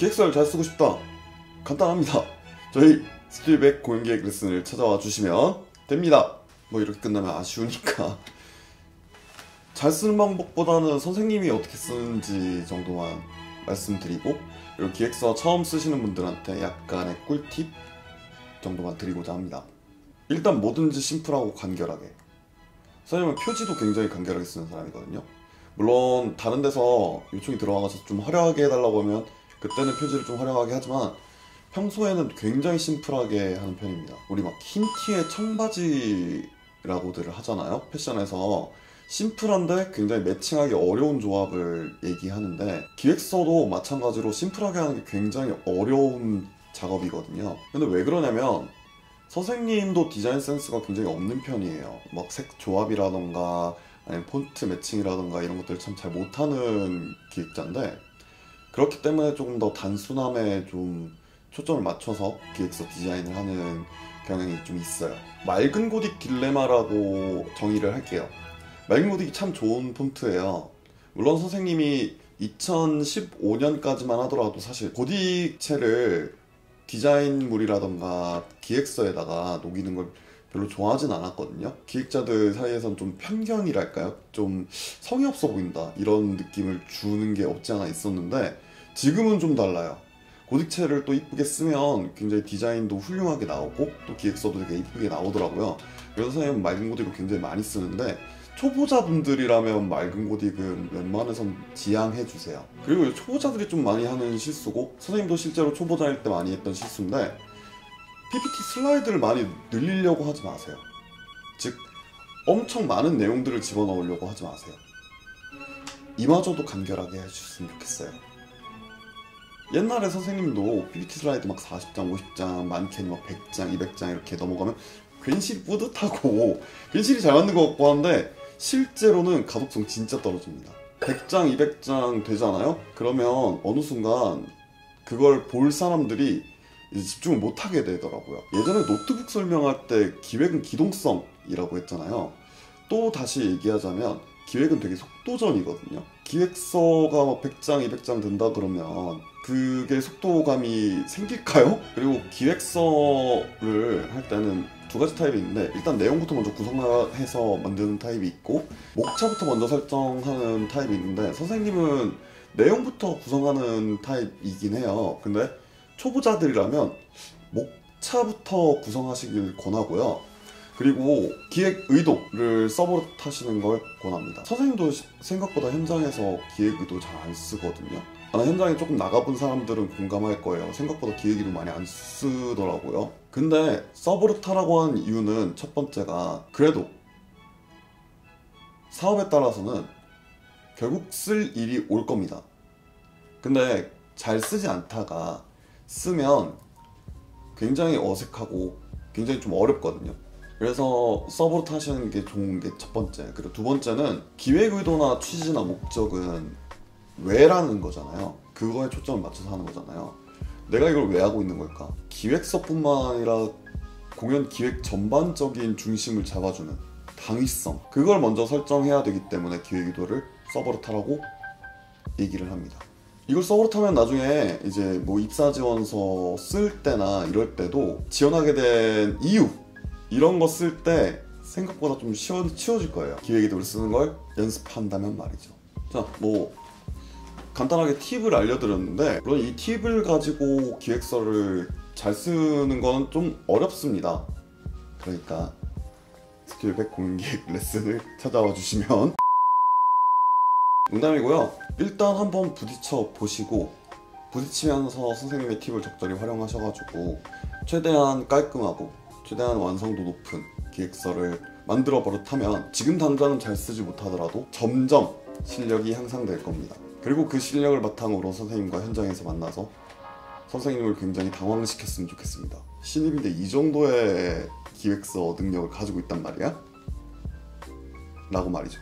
기획서를 잘 쓰고 싶다. 간단합니다. 저희 스킬백 공인기획 레슨을 찾아와 주시면 됩니다. 뭐 이렇게 끝나면 아쉬우니까 잘 쓰는 방법보다는 선생님이 어떻게 쓰는지 정도만 말씀드리고, 그리고 기획서 처음 쓰시는 분들한테 약간의 꿀팁 정도만 드리고자 합니다. 일단 뭐든지 심플하고 간결하게. 선생님은 표지도 굉장히 간결하게 쓰는 사람이거든요. 물론 다른 데서 요청이 들어와서 좀 화려하게 해달라고 하면 그때는 표지를 좀 화려하게 하지만 평소에는 굉장히 심플하게 하는 편입니다. 우리 막 흰 티에 청바지라고들 하잖아요. 패션에서 심플한데 굉장히 매칭하기 어려운 조합을 얘기하는데, 기획서도 마찬가지로 심플하게 하는 게 굉장히 어려운 작업이거든요. 근데 왜 그러냐면 선생님도 디자인 센스가 굉장히 없는 편이에요. 막 색 조합이라던가 아니면 폰트 매칭이라던가 이런 것들을 참 잘 못하는 기획자인데, 그렇기 때문에 조금 더 단순함에 좀 초점을 맞춰서 기획서 디자인을 하는 경향이 좀 있어요. 맑은 고딕 딜레마라고 정의를 할게요. 맑은 고딕이 참 좋은 폰트예요. 물론 선생님이 2015년까지만 하더라도 사실 고딕체를 디자인물이라던가 기획서에다가 녹이는 걸 별로 좋아하진 않았거든요. 기획자들 사이에선 좀 편견이랄까요? 좀 성의 없어 보인다 이런 느낌을 주는 게 없지 않아 있었는데, 지금은 좀 달라요. 고딕체를 또 이쁘게 쓰면 굉장히 디자인도 훌륭하게 나오고 또 기획서도 되게 이쁘게 나오더라고요. 그래서 선생님은 맑은 고딕을 굉장히 많이 쓰는데, 초보자분들이라면 맑은 고딕은 웬만해선 지양해주세요. 그리고 초보자들이 좀 많이 하는 실수고, 선생님도 실제로 초보자일 때 많이 했던 실수인데, PPT 슬라이드를 많이 늘리려고 하지 마세요. 즉 엄청 많은 내용들을 집어넣으려고 하지 마세요. 이마저도 간결하게 해주셨으면 좋겠어요. 옛날에 선생님도 PPT 슬라이드 막 40장, 50장, 많게는 막 100장, 200장 이렇게 넘어가면 괜시리 뿌듯하고 괜시리 잘 만든 것 같고 하는데, 실제로는 가독성 진짜 떨어집니다. 100장, 200장 되잖아요? 그러면 어느 순간 그걸 볼 사람들이 이제 집중을 못하게 되더라고요. 예전에 노트북 설명할 때 기획은 기동성이라고 했잖아요. 또 다시 얘기하자면 기획은 되게 속도전이거든요. 기획서가 막 100장, 200장 된다 그러면 그게 속도감이 생길까요? 그리고 기획서를 할 때는 두 가지 타입이 있는데, 일단 내용부터 먼저 구성해서 만드는 타입이 있고 목차부터 먼저 설정하는 타입이 있는데, 선생님은 내용부터 구성하는 타입이긴 해요. 근데 초보자들이라면 목차부터 구성하시길 권하고요. 그리고 기획 의도를 써버릇 하시는 걸 권합니다. 선생님도 생각보다 현장에서 기획 의도 잘 안 쓰거든요. 현장에 조금 나가본 사람들은 공감할 거예요. 생각보다 기획 의도 많이 안 쓰더라고요. 근데 써버릇하라고 한 이유는 첫 번째가, 그래도 사업에 따라서는 결국 쓸 일이 올 겁니다. 근데 잘 쓰지 않다가 쓰면 굉장히 어색하고 굉장히 좀 어렵거든요. 그래서 써버릇 하시는 게 좋은 게 첫 번째. 그리고 두 번째는 기획 의도나 취지나 목적은 왜라는 거잖아요. 그거에 초점을 맞춰서 하는 거잖아요. 내가 이걸 왜 하고 있는 걸까? 기획서뿐만 아니라 공연 기획 전반적인 중심을 잡아주는 당위성, 그걸 먼저 설정해야 되기 때문에 기획 의도를 써버릇하라고 얘기를 합니다. 이걸 써버릇하면 나중에 이제 뭐 입사 지원서 쓸 때나 이럴 때도 지원하게 된 이유 이런 거 쓸 때 생각보다 좀 쉬워질 거예요. 기획 의도를 쓰는 걸 연습한다면 말이죠. 자, 뭐 간단하게 팁을 알려드렸는데, 물론 이 팁을 가지고 기획서를 잘 쓰는 건 좀 어렵습니다. 그러니까 스킬백 공인기획 레슨을 찾아와 주시면 농담이고요. 일단 한번 부딪혀 보시고, 부딪히면서 선생님의 팁을 적절히 활용하셔가지고 최대한 깔끔하고 최대한 완성도 높은 기획서를 만들어 버릇하면 지금 당장은 잘 쓰지 못하더라도 점점 실력이 향상될 겁니다. 그리고 그 실력을 바탕으로 선생님과 현장에서 만나서 선생님을 굉장히 당황시켰으면 좋겠습니다. 신입인데 이 정도의 기획서 능력을 가지고 있단 말이야? 라고 말이죠.